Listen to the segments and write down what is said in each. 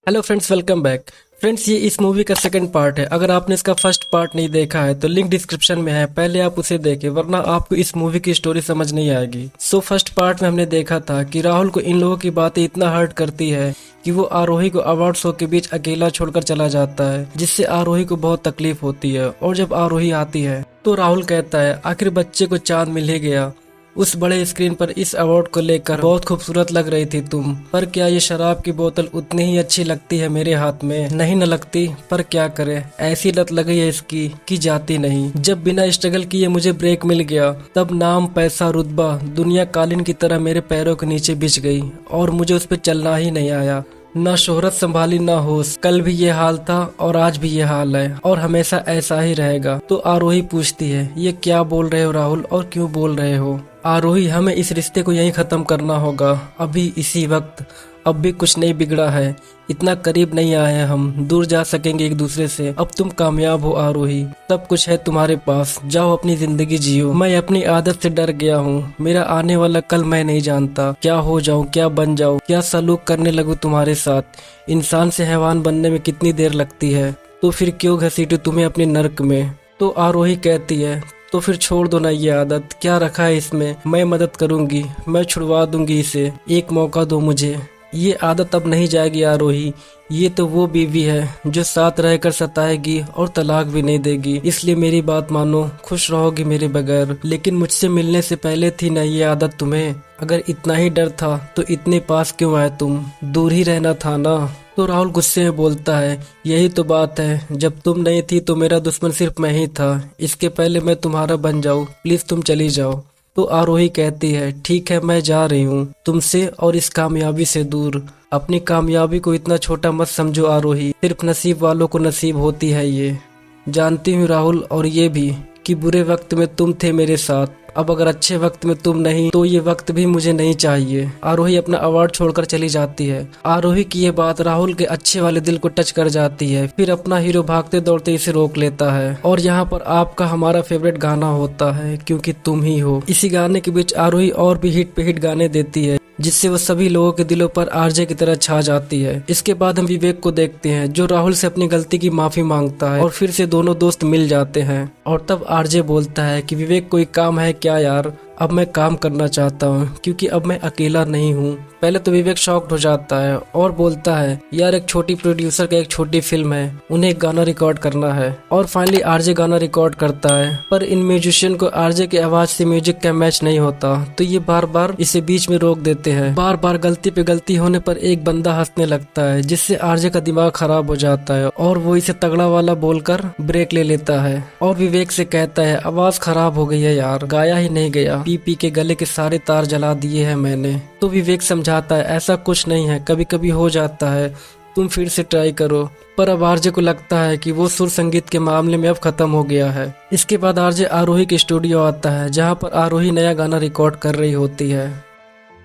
Hello friends, welcome back. Friends, ये इस movie का सेकंड पार्ट है। अगर आपने इसका फर्स्ट पार्ट नहीं देखा है तो लिंक डिस्क्रिप्शन में है, पहले आप उसे देखें वरना आपको इस मूवी की स्टोरी समझ नहीं आएगी। फर्स्ट पार्ट में हमने देखा था कि राहुल को इन लोगों की बातें इतना हर्ट करती है कि वो आरोही को अवार्ड शो के बीच अकेला छोड़कर चला जाता है, जिससे आरोही को बहुत तकलीफ होती है। और जब आरोही आती है तो राहुल कहता है आखिर बच्चे को चांद मिल ही गया। उस बड़े स्क्रीन पर इस अवार्ड को लेकर बहुत खूबसूरत लग रही थी तुम, पर क्या ये शराब की बोतल उतनी ही अच्छी लगती है मेरे हाथ में? नहीं न लगती, पर क्या करे, ऐसी लत लगी है इसकी कि जाती नहीं। जब बिना स्ट्रगल किए मुझे ब्रेक मिल गया तब नाम, पैसा, रुतबा, दुनिया कालीन की तरह मेरे पैरों के नीचे बिछ गई और मुझे उस पर चलना ही नहीं आया। ना शोहरत संभाली ना होश, कल भी ये हाल था और आज भी ये हाल है और हमेशा ऐसा ही रहेगा। तो आरोही पूछती है ये क्या बोल रहे हो राहुल, और क्यों बोल रहे हो? आरोही, हमें इस रिश्ते को यहीं खत्म करना होगा, अभी इसी वक्त। अब भी कुछ नहीं बिगड़ा है, इतना करीब नहीं आए हैं हम, दूर जा सकेंगे एक दूसरे से। अब तुम कामयाब हो आरोही, सब कुछ है तुम्हारे पास, जाओ अपनी जिंदगी जियो। मैं अपनी आदत से डर गया हूँ, मेरा आने वाला कल मैं नहीं जानता, क्या हो जाऊँ, क्या बन जाऊँ, क्या सलूक करने लगूँ तुम्हारे साथ। इंसान से हैवान बनने में कितनी देर लगती है, तो फिर क्यों घसीटूं तुम्हें अपने नर्क में? तो आरोही कहती है तो फिर छोड़ दो ना ये आदत, क्या रखा है इसमें, मैं मदद करूंगी, मैं छुड़वा दूंगी इसे, एक मौका दो मुझे। ये आदत अब नहीं जाएगी आरोही, ये तो वो बीवी है जो साथ रहकर सताएगी और तलाक भी नहीं देगी, इसलिए मेरी बात मानो, खुश रहोगी मेरे बगैर। लेकिन मुझसे मिलने से पहले थी ना ये आदत तुम्हें? अगर इतना ही डर था तो इतने पास क्यों आए तुम, दूर ही रहना था ना। तो राहुल गुस्से में बोलता है यही तो बात है, जब तुम नहीं थी तो मेरा दुश्मन सिर्फ मैं ही था, इसके पहले मैं तुम्हारा बन जाऊं, प्लीज तुम चली जाओ। तो आरोही कहती है ठीक है, मैं जा रही हूँ तुमसे और इस कामयाबी से दूर। अपनी कामयाबी को इतना छोटा मत समझो आरोही, सिर्फ नसीब वालों को नसीब होती है ये। जानती हूँ राहुल, और ये भी कि बुरे वक्त में तुम थे मेरे साथ, अब अगर अच्छे वक्त में तुम नहीं तो ये वक्त भी मुझे नहीं चाहिए। आरोही अपना अवार्ड छोड़कर चली जाती है। आरोही की ये बात राहुल के अच्छे वाले दिल को टच कर जाती है। फिर अपना हीरो भागते दौड़ते इसे रोक लेता है और यहाँ पर आपका हमारा फेवरेट गाना होता है, क्योंकि तुम ही हो। इसी गाने के बीच आरोही और भी हिट पे हिट गाने देती है, जिससे वो सभी लोगों के दिलों पर आरजे की तरह छा जाती है। इसके बाद हम विवेक को देखते हैं जो राहुल से अपनी गलती की माफी मांगता है और फिर से दोनों दोस्त मिल जाते हैं। और तब आरजे बोलता है कि विवेक, कोई काम है क्या यार? अब मैं काम करना चाहता हूँ क्योंकि अब मैं अकेला नहीं हूँ। पहले तो विवेक शॉक्ड हो जाता है और बोलता है यार, एक छोटी प्रोड्यूसर का एक छोटी फिल्म है, उन्हें एक गाना रिकॉर्ड करना है। और फाइनली आरजे गाना रिकॉर्ड करता है, पर इन म्यूजिशियन को आरजे की आवाज से म्यूजिक का मैच नहीं होता, तो ये बार बार इसे बीच में रोक देते हैं। बार बार गलती पे गलती होने पर एक बंदा हंसने लगता है, जिससे आरजे का दिमाग खराब हो जाता है और वो इसे तगड़ा वाला बोलकर ब्रेक ले लेता है और विवेक से कहता है आवाज खराब हो गई है यार, गाया ही नहीं गया, पी पी के गले के सारे तार जला दिए हैं मैंने। तो विवेक समझाता है ऐसा कुछ नहीं है, कभी कभी हो जाता है, तुम फिर से ट्राई करो। पर अब आरजे को लगता है कि वो सुर संगीत के मामले में अब खत्म हो गया है। इसके बाद आरजे आरोही के स्टूडियो आता है, जहाँ पर आरोही नया गाना रिकॉर्ड कर रही होती है।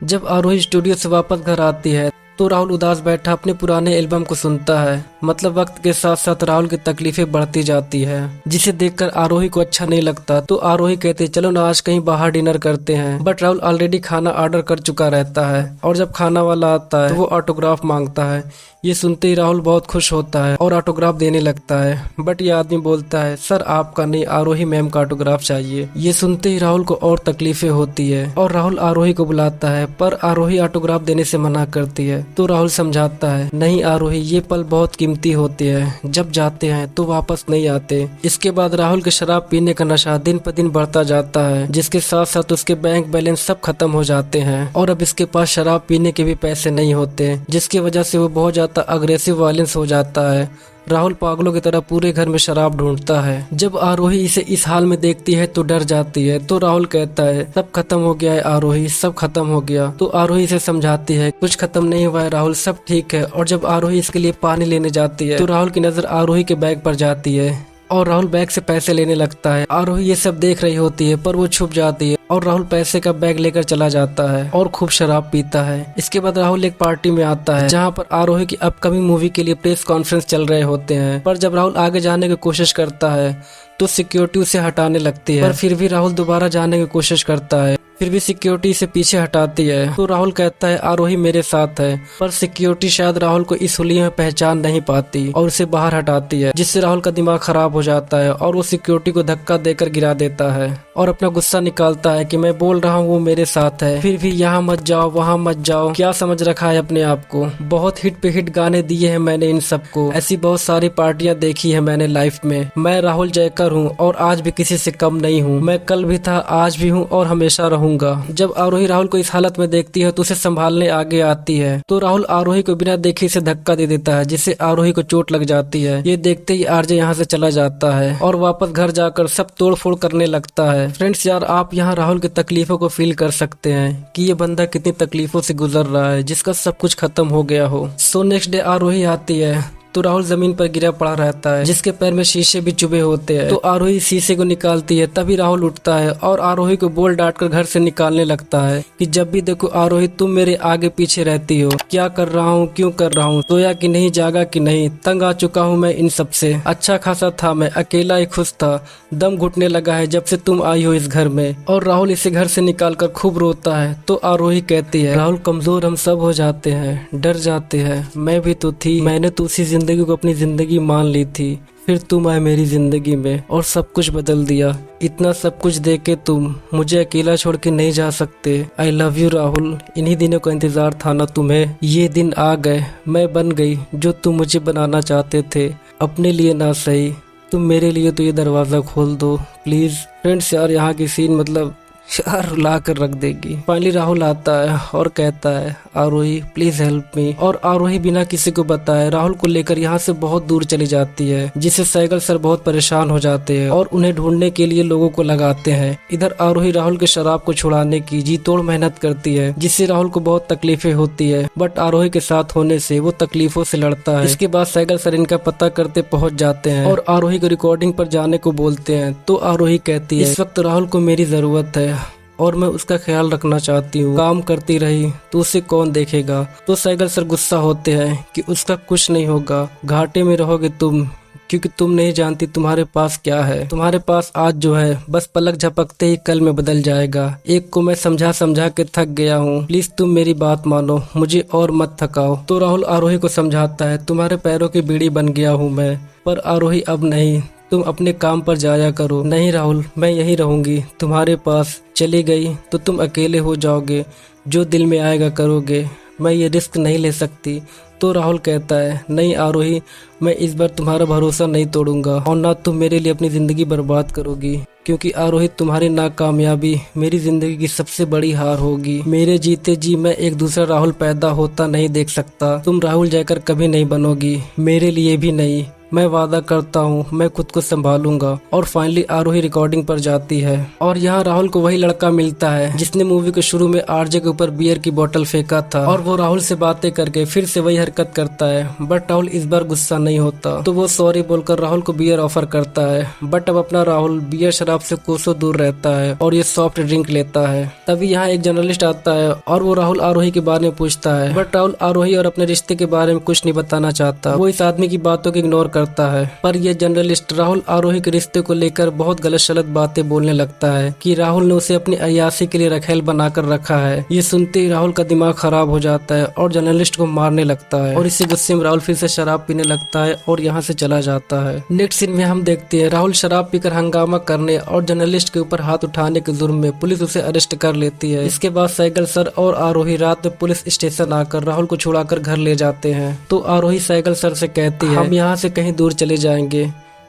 जब आरोही स्टूडियो से वापस घर आती है तो राहुल उदास बैठा अपने पुराने एल्बम को सुनता है। मतलब वक्त के साथ साथ राहुल की तकलीफें बढ़ती जाती है, जिसे देखकर आरोही को अच्छा नहीं लगता। तो आरोही कहते चलो ना आज कहीं बाहर डिनर करते हैं, बट राहुल ऑलरेडी खाना ऑर्डर कर चुका रहता है और जब खाना वाला आता है तो वो ऑटोग्राफ मांगता है। ये सुनते ही राहुल बहुत खुश होता है और ऑटोग्राफ देने लगता है, बट ये आदमी बोलता है सर आपका नहीं, आरोही मैम का ऑटोग्राफ चाहिए। ये सुनते ही राहुल को और तकलीफें होती है और राहुल आरोही को बुलाता है, पर आरोही ऑटोग्राफ देने से मना करती है। तो राहुल समझाता है नहीं आरोही, ये पल बहुत कीमती होते हैं, जब जाते हैं तो वापस नहीं आते। इसके बाद राहुल के शराब पीने का नशा दिन पर दिन बढ़ता जाता है, जिसके साथ साथ उसके बैंक बैलेंस सब खत्म हो जाते हैं और अब इसके पास शराब पीने के भी पैसे नहीं होते, जिसकी वजह से वो बहुत ज्यादा अग्रेसिव वायलेंस हो जाता है। राहुल पागलों की तरह पूरे घर में शराब ढूंढता है। जब आरोही इसे इस हाल में देखती है तो डर जाती है। तो राहुल कहता है सब खत्म हो गया है आरोही, सब खत्म हो गया। तो आरोही इसे समझाती है कुछ खत्म नहीं हुआ है राहुल, सब ठीक है। और जब आरोही इसके लिए पानी लेने जाती है तो राहुल की नजर आरोही के बैग पर जाती है और राहुल बैग से पैसे लेने लगता है। आरोही ये सब देख रही होती है पर वो छुप जाती है और राहुल पैसे का बैग लेकर चला जाता है और खूब शराब पीता है। इसके बाद राहुल एक पार्टी में आता है, जहाँ पर आरोही की अपकमिंग मूवी के लिए प्रेस कॉन्फ्रेंस चल रहे होते हैं। पर जब राहुल आगे जाने की कोशिश करता है तो सिक्योरिटी उसे हटाने लगती है, पर फिर भी राहुल दोबारा जाने की कोशिश करता है फिर भी सिक्योरिटी इसे पीछे हटाती है। तो राहुल कहता है आरोही मेरे साथ है, पर सिक्योरिटी शायद राहुल को इस हुलिये में पहचान नहीं पाती और उसे बाहर हटाती है, जिससे राहुल का दिमाग खराब हो जाता है और वो सिक्योरिटी को धक्का देकर गिरा देता है और अपना गुस्सा निकालता है कि मैं बोल रहा हूँ वो मेरे साथ है, फिर भी यहाँ मत जाओ वहाँ मत जाओ, क्या समझ रखा है अपने आप को। बहुत हिट पे हिट गाने दिए हैं मैंने इन सबको, ऐसी बहुत सारी पार्टियां देखी है मैंने लाइफ में। मैं राहुल जयकर हूँ और आज भी किसी से कम नहीं हूँ। मैं कल भी था, आज भी हूँ और हमेशा रहूंगा। जब आरोही राहुल को इस हालत में देखती है तो उसे संभालने आगे आती है, तो राहुल आरोही को बिना देखे इसे धक्का दे देता है, जिससे आरोही को चोट लग जाती है। ये देखते ही आरजे यहाँ से चला जाता है और वापस घर जाकर सब तोड़ फोड़ करने लगता है। फ्रेंड्स यार, आप यहाँ राहुल की तकलीफों को फील कर सकते हैं कि ये बंदा कितनी तकलीफों से गुजर रहा है, जिसका सब कुछ खत्म हो गया हो। सो नेक्स्ट डे आरोही आती है तो राहुल जमीन पर गिरा पड़ा रहता है, जिसके पैर में शीशे भी चुभे होते हैं। तो आरोही शीशे को निकालती है, तभी राहुल उठता है और आरोही को बोल डांट कर घर से निकालने लगता है कि जब भी देखो आरोही तुम मेरे आगे पीछे रहती हो, क्या कर रहा हूँ, क्यों कर रहा हूँ, सोया कि नहीं, जागा कि नहीं, तंग आ चुका हूँ मैं इन सब से। अच्छा खासा था मैं, अकेला ही खुश था, दम घुटने लगा है जब से तुम आई हो इस घर में। और राहुल इसे घर से निकाल कर खूब रोता है। तो आरोही कहती है राहुल कमजोर हम सब हो जाते हैं, डर जाते हैं, मैं भी तो थी, मैंने तो उसी जिंदगी को अपनी जिंदगी मान ली थी, फिर तुम आए मेरी जिंदगी में और सब कुछ बदल दिया। इतना सब कुछ देख के तुम मुझे अकेला छोड़ के नहीं जा सकते। आई लव यू राहुल, इन्हीं दिनों का इंतजार था ना तुम्हें, ये दिन आ गए, मैं बन गई जो तुम मुझे बनाना चाहते थे, अपने लिए ना सही, तुम मेरे लिए तो ये दरवाजा खोल दो प्लीज। फ्रेंड्स यार, यहाँ की सीन मतलब यार रुला कर रख देगी। फाइनली राहुल आता है और कहता है आरोही प्लीज हेल्प मी, और आरोही बिना किसी को बताए राहुल को लेकर यहाँ से बहुत दूर चली जाती है, जिससे सैगल सर बहुत परेशान हो जाते हैं और उन्हें ढूंढने के लिए लोगों को लगाते हैं। इधर आरोही राहुल के शराब को छुड़ाने की जी तोड़ मेहनत करती है, जिससे राहुल को बहुत तकलीफें होती है, बट आरोही के साथ होने से वो तकलीफों से लड़ता है। इसके बाद सैगल सर इनका पता करते पहुँच जाते हैं और आरोही को रिकॉर्डिंग पर जाने को बोलते हैं। तो आरोही कहती है इस वक्त राहुल को मेरी जरूरत है और मैं उसका ख्याल रखना चाहती हूँ, काम करती रही तो उसे कौन देखेगा। तो सैगल सर गुस्सा होते हैं कि उसका कुछ नहीं होगा, घाटे में रहोगे तुम, क्योंकि तुम नहीं जानती तुम्हारे पास क्या है। तुम्हारे पास आज जो है बस पलक झपकते ही कल में बदल जाएगा। एक को मैं समझा समझा के थक गया हूँ, प्लीज तुम मेरी बात मानो, मुझे और मत थकाओ। तो राहुल आरोही को समझाता है तुम्हारे पैरों की बीड़ी बन गया हूँ मैं, पर आरोही अब नहीं, तुम अपने काम पर जाया करो। नहीं राहुल, मैं यहीं रहूंगी तुम्हारे पास, चली गई तो तुम अकेले हो जाओगे, जो दिल में आएगा करोगे, मैं ये रिस्क नहीं ले सकती। तो राहुल कहता है नहीं आरोही, मैं इस बार तुम्हारा भरोसा नहीं तोड़ूंगा और ना तुम मेरे लिए अपनी जिंदगी बर्बाद करोगी, क्योंकि आरोही तुम्हारी नाकामयाबी मेरी जिंदगी की सबसे बड़ी हार होगी। मेरे जीते जी मैं एक दूसरा राहुल पैदा होता नहीं देख सकता। तुम राहुल जयकर कभी नहीं बनोगी, मेरे लिए भी नहीं, मैं वादा करता हूँ मैं खुद को संभालूंगा। और फाइनली आरोही रिकॉर्डिंग पर जाती है और यहाँ राहुल को वही लड़का मिलता है जिसने मूवी के शुरू में आरजे के ऊपर बियर की बोतल फेंका था, और वो राहुल से बातें करके फिर से वही हरकत करता है, बट राहुल इस बार गुस्सा नहीं होता। तो वो सॉरी बोलकर राहुल को बियर ऑफर करता है, बट अब अपना राहुल बियर शराब से कोसों दूर रहता है और ये सॉफ्ट ड्रिंक लेता है। तभी यहाँ एक जर्नलिस्ट आता है और वो राहुल आरोही के बारे में पूछता है, बट राहुल आरोही और अपने रिश्ते के बारे में कुछ नहीं बताना चाहता। वो इस आदमी की बातों को इग्नोर करता है, पर यह जर्नलिस्ट राहुल आरोही के रिश्ते को लेकर बहुत गलत सलत बातें बोलने लगता है कि राहुल ने उसे अपनी अय्याशी के लिए रखेल बनाकर रखा है। ये सुनते ही राहुल का दिमाग खराब हो जाता है और जर्नलिस्ट को मारने लगता है, और इसी गुस्से में राहुल फिर से शराब पीने लगता है और यहाँ से चला जाता है। नेक्स्ट सीन में हम देखते हैं राहुल शराब पीकर हंगामा करने और जर्नलिस्ट के ऊपर हाथ उठाने के जुर्म में पुलिस उसे अरेस्ट कर लेती है। इसके बाद सैगल सर और आरोही रात में पुलिस स्टेशन आकर राहुल को छुड़ाकर घर ले जाते हैं। तो आरोही सैगल सर से कहती है हम यहाँ से कहीं दूर चले जाएंगे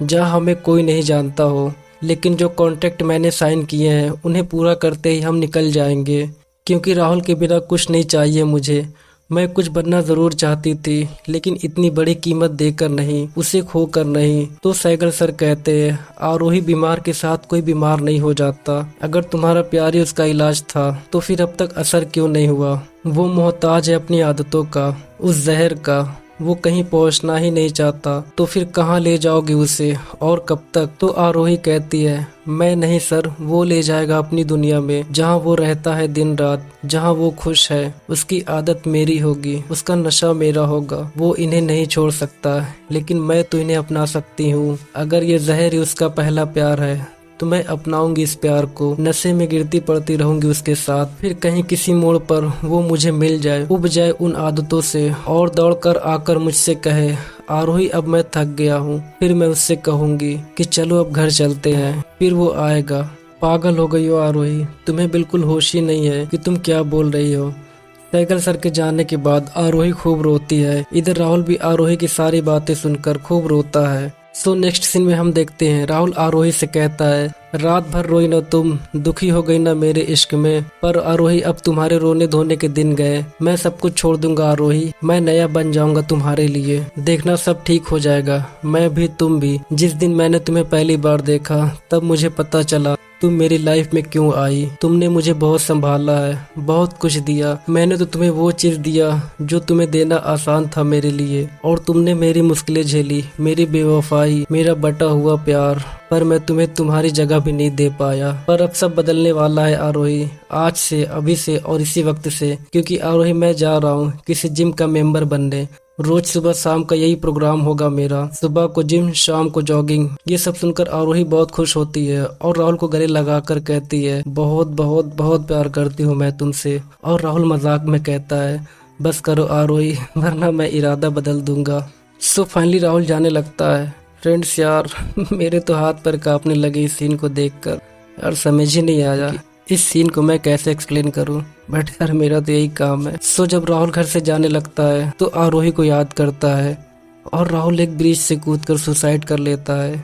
जहाँ हमें कोई नहीं जानता हो, लेकिन जो कॉन्ट्रैक्ट मैंने साइन किए हैं उन्हें पूरा करते ही हम निकल जाएंगे, क्योंकि राहुल के बिना कुछ नहीं चाहिए मुझे। मैं कुछ बनना जरूर चाहती थी, लेकिन इतनी बड़ी कीमत देकर नहीं, उसे खोकर नहीं। तो सैगल सर कहते हैं आरोही बीमार के साथ कोई बीमार नहीं हो जाता, अगर तुम्हारा प्यार ही उसका इलाज था तो फिर अब तक असर क्यों नहीं हुआ। वो मोहताज है अपनी आदतों का, उस जहर का, वो कहीं पहुंचना ही नहीं चाहता, तो फिर कहाँ ले जाओगे उसे और कब तक। तो आरोही कहती है मैं नहीं सर, वो ले जाएगा अपनी दुनिया में जहाँ वो रहता है दिन रात, जहाँ वो खुश है। उसकी आदत मेरी होगी, उसका नशा मेरा होगा, वो इन्हें नहीं छोड़ सकता, लेकिन मैं तो इन्हें अपना सकती हूँ। अगर ये जहर ही उसका पहला प्यार है तो मैं अपनाऊंगी इस प्यार को, नशे में गिरती पड़ती रहूंगी उसके साथ। फिर कहीं किसी मोड़ पर वो मुझे मिल जाए, उब जाए उन आदतों से और दौड़कर आकर मुझसे कहे, आरोही अब मैं थक गया हूँ। फिर मैं उससे कहूंगी कि चलो अब घर चलते हैं। फिर वो आएगा। पागल हो गई हो आरोही, तुम्हें बिल्कुल होश ही नहीं है कि तुम क्या बोल रही हो। साइकिल सर के जाने के बाद आरोही खूब रोती है। इधर राहुल भी आरोही की सारी बातें सुनकर खूब रोता है। सो नेक्स्ट सीन में हम देखते हैं राहुल आरोही से कहता है, रात भर रोई न तुम, दुखी हो गई न मेरे इश्क में, पर आरोही अब तुम्हारे रोने धोने के दिन गए। मैं सब कुछ छोड़ दूंगा आरोही, मैं नया बन जाऊंगा तुम्हारे लिए, देखना सब ठीक हो जाएगा। मैं भी तुम भी। जिस दिन मैंने तुम्हें पहली बार देखा तब मुझे पता चला तुम मेरी लाइफ में क्यों आई। तुमने मुझे बहुत संभाला है, बहुत कुछ दिया। मैंने तो तुम्हें वो चीज दिया जो तुम्हें देना आसान था मेरे लिए, और तुमने मेरी मुश्किलें झेली, मेरी बेवफाई, मेरा बटा हुआ प्यार, पर मैं तुम्हें तुम्हारी जगह भी नहीं दे पाया। पर अब सब बदलने वाला है आरोही, आज से, अभी से और इसी वक्त से, क्योंकि आरोही मैं जा रहा हूँ किसी जिम का मेंबर बनने। रोज सुबह शाम का यही प्रोग्राम होगा मेरा, सुबह को जिम, शाम को जॉगिंग। ये सब सुनकर आरोही बहुत खुश होती है और राहुल को गले लगाकर कहती है, बहुत बहुत बहुत प्यार करती हूँ मैं तुमसे। और राहुल मजाक में कहता है, बस करो आरोही, वरना मैं इरादा बदल दूंगा। सो फाइनली राहुल जाने लगता है। फ्रेंड्स यार, मेरे तो हाथ पर कांपने लगे इस सीन को देखकर। यार समझ ही नहीं आया इस सीन को मैं कैसे एक्सप्लेन करूं, बट यार मेरा तो यही काम है। सो जब राहुल घर से जाने लगता है तो आरोही को याद करता है और राहुल एक ब्रिज से कूदकर सुसाइड कर लेता है।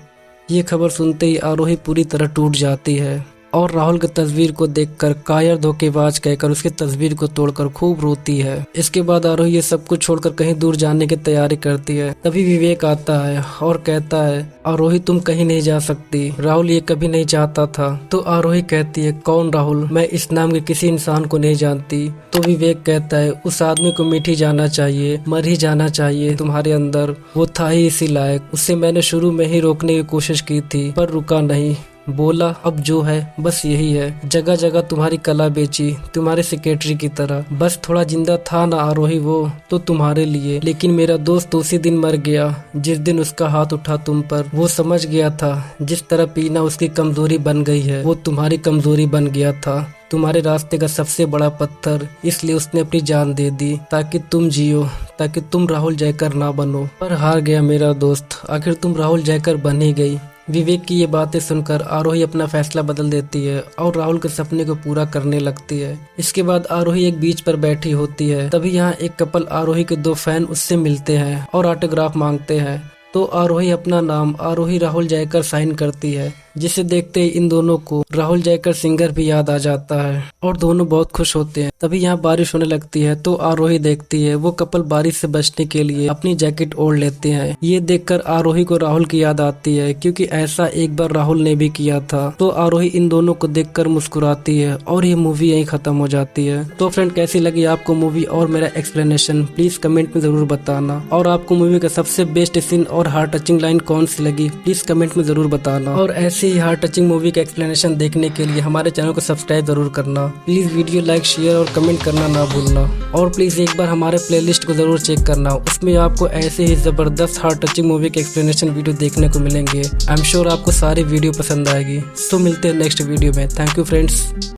ये खबर सुनते ही आरोही पूरी तरह टूट जाती है और राहुल की तस्वीर को देखकर कायर धोखेबाज कहकर उसकी तस्वीर को तोड़कर खूब रोती है। इसके बाद आरोही ये सब कुछ छोड़कर कहीं दूर जाने की तैयारी करती है। तभी विवेक आता है और कहता है, आरोही तुम कहीं नहीं जा सकती, राहुल ये कभी नहीं चाहता था। तो आरोही कहती है, कौन राहुल? मैं इस नाम के किसी इंसान को नहीं जानती। तो विवेक कहता है, उस आदमी को मिट ही जाना चाहिए, मर ही जाना चाहिए तुम्हारे अंदर, वो था ही इसी लायक। उससे मैंने शुरू में ही रोकने की कोशिश की थी पर रुका नहीं, बोला अब जो है बस यही है। जगह जगह तुम्हारी कला बेची, तुम्हारे सेक्रेटरी की तरह। बस थोड़ा जिंदा था ना आरोही वो तो तुम्हारे लिए, लेकिन मेरा दोस्त उसी दिन मर गया जिस दिन उसका हाथ उठा तुम पर। वो समझ गया था जिस तरह पीना उसकी कमजोरी बन गई है, वो तुम्हारी कमजोरी बन गया था, तुम्हारे रास्ते का सबसे बड़ा पत्थर। इसलिए उसने अपनी जान दे दी ताकि तुम जियो, ताकि तुम राहुल जयकर ना बनो। पर हार गया मेरा दोस्त, आखिर तुम राहुल जयकर बन ही गई। विवेक की ये बातें सुनकर आरोही अपना फैसला बदल देती है और राहुल के सपने को पूरा करने लगती है। इसके बाद आरोही एक बीच पर बैठी होती है। तभी यहाँ एक कपल आरोही के दो फैन उससे मिलते हैं और ऑटोग्राफ मांगते हैं। तो आरोही अपना नाम आरोही राहुल जयकर साइन करती है, जिसे देखते ही इन दोनों को राहुल जयकर सिंगर भी याद आ जाता है और दोनों बहुत खुश होते हैं। तभी यहाँ बारिश होने लगती है तो आरोही देखती है वो कपल बारिश से बचने के लिए अपनी जैकेट ओढ़ लेते हैं। ये देखकर आरोही को राहुल की याद आती है, क्योंकि ऐसा एक बार राहुल ने भी किया था। तो आरोही इन दोनों को देखकर मुस्कुराती है और ये मूवी यहीं खत्म हो जाती है। तो फ्रेंड, कैसी लगी आपको मूवी और मेरा एक्सप्लेनेशन प्लीज कमेंट में जरूर बताना। और आपको मूवी का सबसे बेस्ट सीन और हार्ट टचिंग लाइन कौन सी लगी प्लीज कमेंट में जरूर बताना। और ऐसे ही हार्ट टचिंग मूवी का एक्सप्लेनेशन देखने के लिए हमारे चैनल को सब्सक्राइब जरूर करना। प्लीज वीडियो लाइक, शेयर और कमेंट करना ना भूलना। और प्लीज एक बार हमारे प्लेलिस्ट को जरूर चेक करना, उसमें आपको ऐसे ही जबरदस्त हार्ट टचिंग मूवी के एक्सप्लेनेशन वीडियो देखने को मिलेंगे। आई एम श्योर आपको सारी वीडियो पसंद आएगी। तो मिलते हैं नेक्स्ट वीडियो में। Thank you friends.